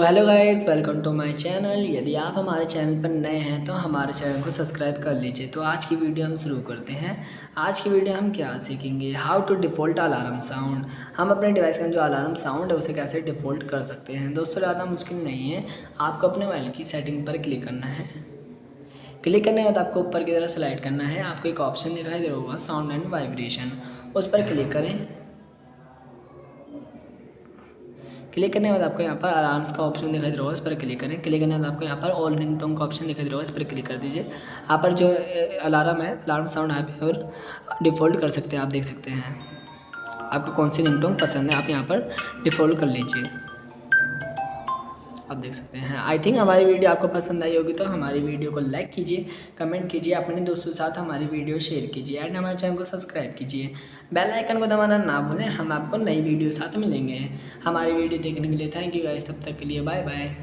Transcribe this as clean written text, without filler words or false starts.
Hello guys, welcome to my channel. यदि आप हमारे चैनल पर नए हैं तो हमारे चैनल को सब्सक्राइब कर लीजिए। तो आज की वीडियो हम शुरू करते हैं। आज की वीडियो हम क्या सीखेंगे, how to default alarm sound. हम अपने डिवाइस का जो अलार्म साउंड है उसे कैसे डिफ़ॉल्ट कर सकते हैं। दोस्तों, ज़्यादा मुश्किल नहीं है, आपको अपने मोबाइल की सेटिंग पर क्लिक करना है। क्लिक करने के बाद आपको ऊपर की तरफ स्लाइड करना है। आपको एक ऑप्शन दिखाई दे रहा होगा साउंड एंड वाइब्रेशन, उस पर क्लिक करें। क्लिक करने के बाद आपको यहाँ पर अलार्म्स का ऑप्शन दिखाई दे रहा होगा, इस पर क्लिक करें। क्लिक करने के बाद आपको यहाँ पर ऑल रिंगटोन का ऑप्शन दिखाई दे रहा होगा, इस पर क्लिक कर दीजिए। यहाँ पर जो अलार्म है, अलार्म साउंड यहाँ पर डिफ़ॉल्ट कर सकते हैं। आप देख सकते हैं आपको कौन सी रिंगटोन पसंद है, आप यहाँ पर डिफ़ॉल्ट कर लीजिए। आप देख सकते हैं। आई थिंक हमारी वीडियो आपको पसंद आई होगी, तो हमारी वीडियो को लाइक कीजिए, कमेंट कीजिए, अपने दोस्तों के साथ हमारी वीडियो शेयर कीजिए एंड हमारे चैनल को सब्सक्राइब कीजिए। बेल आइकन को दबाना ना भूलें। हम आपको नई वीडियो साथ मिलेंगे। हमारी वीडियो देखने के लिए थैंक यू गाइस। तब तक के लिए बाय बाय।